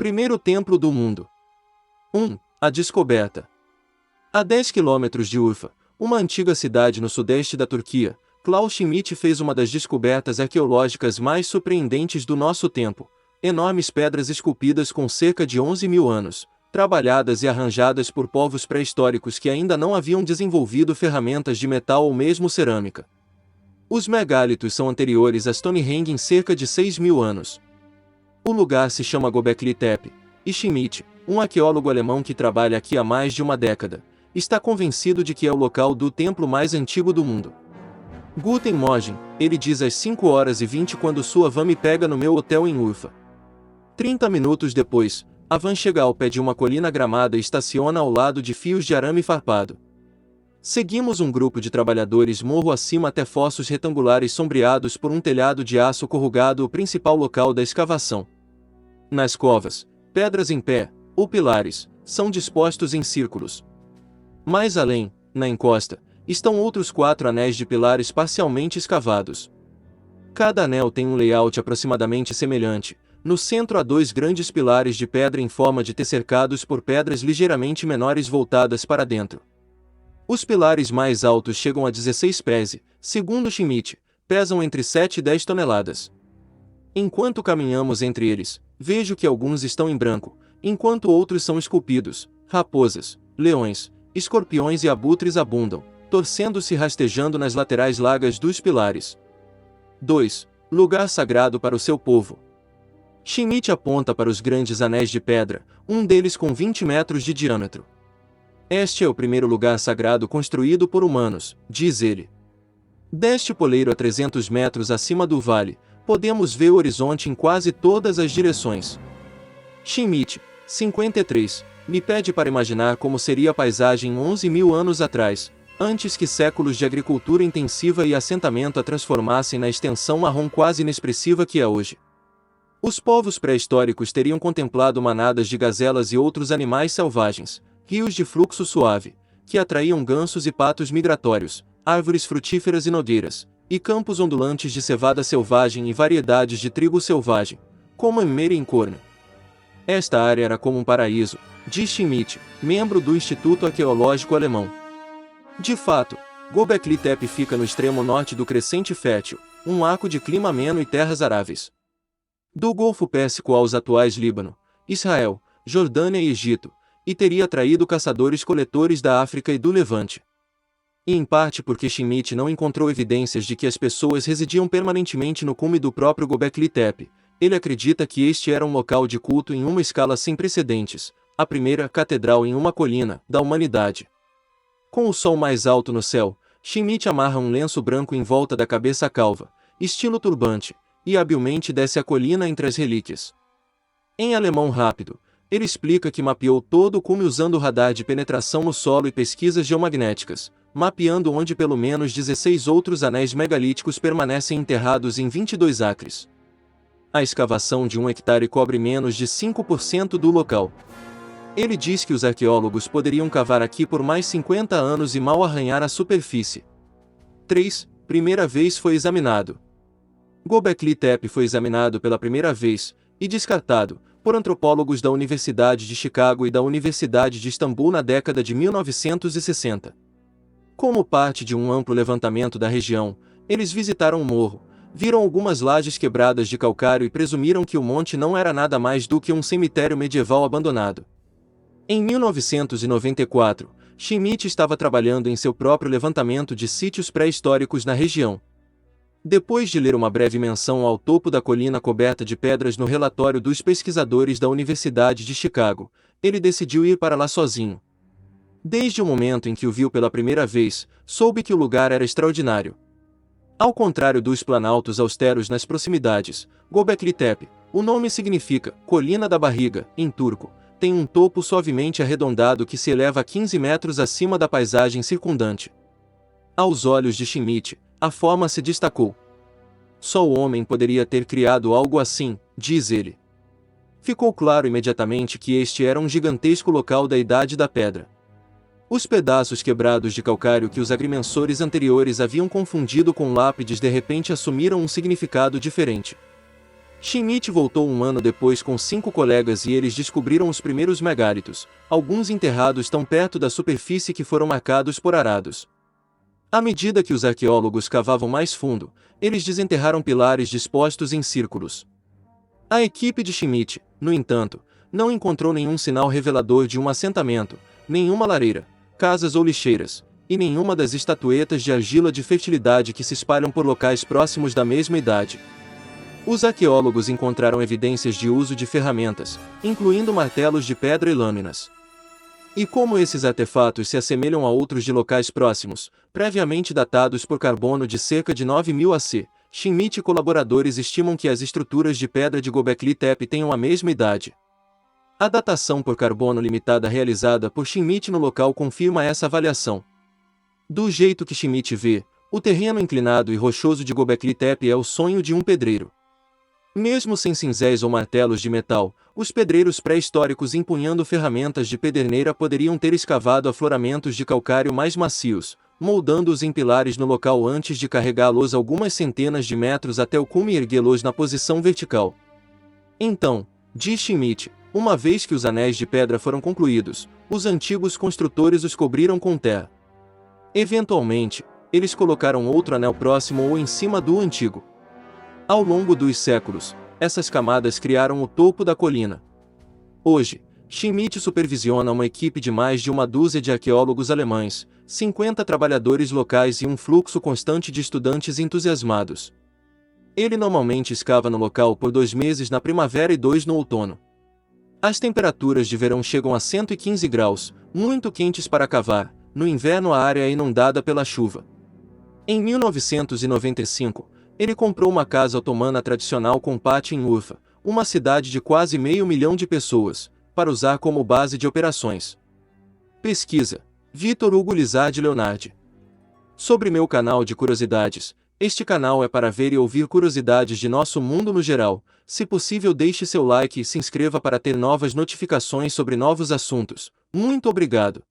Primeiro templo do mundo. 1. A descoberta. A 10 quilômetros de Urfa, uma antiga cidade no sudeste da Turquia, Klaus Schmidt fez uma das descobertas arqueológicas mais surpreendentes do nosso tempo: enormes pedras esculpidas com cerca de 11.000 anos, trabalhadas e arranjadas por povos pré-históricos que ainda não haviam desenvolvido ferramentas de metal ou mesmo cerâmica. Os megálitos são anteriores a Stonehenge em cerca de 6.000 anos. O lugar se chama Göbekli Tepe, e Schmidt, um arqueólogo alemão que trabalha aqui há mais de uma década, está convencido de que é o local do templo mais antigo do mundo. Guten Morgen, ele diz às 5h20 quando sua van me pega no meu hotel em Urfa. 30 minutos depois, a van chega ao pé de uma colina gramada e estaciona ao lado de fios de arame farpado. Seguimos um grupo de trabalhadores morro acima até fossos retangulares sombreados por um telhado de aço corrugado, o principal local da escavação. Nas covas, pedras em pé, ou pilares, são dispostos em círculos. Mais além, na encosta, estão outros 4 anéis de pilares parcialmente escavados. Cada anel tem um layout aproximadamente semelhante. No centro há 2 grandes pilares de pedra em forma de T cercados por pedras ligeiramente menores voltadas para dentro. Os pilares mais altos chegam a 16 pés e, segundo Schmidt, pesam entre 7 e 10 toneladas. Enquanto caminhamos entre eles, vejo que alguns estão em branco, enquanto outros são esculpidos. Raposas, leões, escorpiões e abutres abundam, torcendo-se e rastejando nas laterais largas dos pilares. 2. Lugar sagrado para o seu povo. Schmidt aponta para os grandes anéis de pedra, um deles com 20 metros de diâmetro. Este é o primeiro lugar sagrado construído por humanos, diz ele. Deste poleiro a 300 metros acima do vale, podemos ver o horizonte em quase todas as direções. Schmidt, 53, me pede para imaginar como seria a paisagem 11.000 anos atrás, antes que séculos de agricultura intensiva e assentamento a transformassem na extensão marrom quase inexpressiva que é hoje. Os povos pré-históricos teriam contemplado manadas de gazelas e outros animais selvagens, rios de fluxo suave, que atraíam gansos e patos migratórios, árvores frutíferas e nogueiras, e campos ondulantes de cevada selvagem e variedades de trigo selvagem, como em Meire e em Corne. Esta área era como um paraíso, diz Schmidt, membro do Instituto Arqueológico Alemão. De fato, Göbekli Tepe fica no extremo norte do Crescente Fértil, um arco de clima ameno e terras aráveis. Do Golfo Pérsico aos atuais Líbano, Israel, Jordânia e Egito, e teria atraído caçadores-coletores da África e do Levante. E em parte porque Schmidt não encontrou evidências de que as pessoas residiam permanentemente no cume do próprio Göbekli Tepe, ele acredita que este era um local de culto em uma escala sem precedentes, a primeira catedral em uma colina da humanidade. Com o sol mais alto no céu, Schmidt amarra um lenço branco em volta da cabeça calva, estilo turbante, e habilmente desce a colina entre as relíquias. Em alemão rápido, ele explica que mapeou todo o cume usando radar de penetração no solo e pesquisas geomagnéticas, mapeando onde pelo menos 16 outros anéis megalíticos permanecem enterrados em 22 acres. A escavação de 1 hectare cobre menos de 5% do local. Ele diz que os arqueólogos poderiam cavar aqui por mais 50 anos e mal arranhar a superfície. 3. Primeira vez foi examinado. Göbekli Tepe foi examinado pela primeira vez, e descartado, por antropólogos da Universidade de Chicago e da Universidade de Istambul na década de 1960. Como parte de um amplo levantamento da região, eles visitaram o morro, viram algumas lajes quebradas de calcário e presumiram que o monte não era nada mais do que um cemitério medieval abandonado. Em 1994, Schmidt estava trabalhando em seu próprio levantamento de sítios pré-históricos na região. Depois de ler uma breve menção ao topo da colina coberta de pedras no relatório dos pesquisadores da Universidade de Chicago, ele decidiu ir para lá sozinho. Desde o momento em que o viu pela primeira vez, soube que o lugar era extraordinário. Ao contrário dos planaltos austeros nas proximidades, Göbekli Tepe, o nome significa colina da barriga, em turco, tem um topo suavemente arredondado que se eleva a 15 metros acima da paisagem circundante. Aos olhos de Schmidt, a forma se destacou. Só o homem poderia ter criado algo assim, diz ele. Ficou claro imediatamente que este era um gigantesco local da Idade da Pedra. Os pedaços quebrados de calcário que os agrimensores anteriores haviam confundido com lápides de repente assumiram um significado diferente. Schmidt voltou um ano depois com 5 colegas e eles descobriram os primeiros megálitos, alguns enterrados tão perto da superfície que foram marcados por arados. À medida que os arqueólogos cavavam mais fundo, eles desenterraram pilares dispostos em círculos. A equipe de Schmidt, no entanto, não encontrou nenhum sinal revelador de um assentamento, nenhuma lareira, casas ou lixeiras, e nenhuma das estatuetas de argila de fertilidade que se espalham por locais próximos da mesma idade. Os arqueólogos encontraram evidências de uso de ferramentas, incluindo martelos de pedra e lâminas. E como esses artefatos se assemelham a outros de locais próximos, previamente datados por carbono de cerca de 9000 AC, Schmidt e colaboradores estimam que as estruturas de pedra de Göbekli Tepe tenham a mesma idade. A datação por carbono limitada realizada por Schmidt no local confirma essa avaliação. Do jeito que Schmidt vê, o terreno inclinado e rochoso de Göbekli Tepe é o sonho de um pedreiro. Mesmo sem cinzéis ou martelos de metal, os pedreiros pré-históricos empunhando ferramentas de pederneira poderiam ter escavado afloramentos de calcário mais macios, moldando-os em pilares no local antes de carregá-los algumas centenas de metros até o cume e erguê-los na posição vertical. Então, diz Schmidt, uma vez que os anéis de pedra foram concluídos, os antigos construtores os cobriram com terra. Eventualmente, eles colocaram outro anel próximo ou em cima do antigo. Ao longo dos séculos, essas camadas criaram o topo da colina. Hoje, Schmidt supervisiona uma equipe de mais de uma dúzia de arqueólogos alemães, 50 trabalhadores locais e um fluxo constante de estudantes entusiasmados. Ele normalmente escava no local por 2 meses na primavera e 2 no outono. As temperaturas de verão chegam a 115 graus, muito quentes para cavar. No inverno a área é inundada pela chuva. Em 1995, ele comprou uma casa otomana tradicional com pátio em Urfa, uma cidade de quase 500 mil de pessoas, para usar como base de operações. Pesquisa: Vitor Hugo Lizardi Leonardi. Sobre meu canal de curiosidades. Este canal é para ver e ouvir curiosidades de nosso mundo no geral. Se possível, deixe seu like e se inscreva para ter novas notificações sobre novos assuntos. Muito obrigado.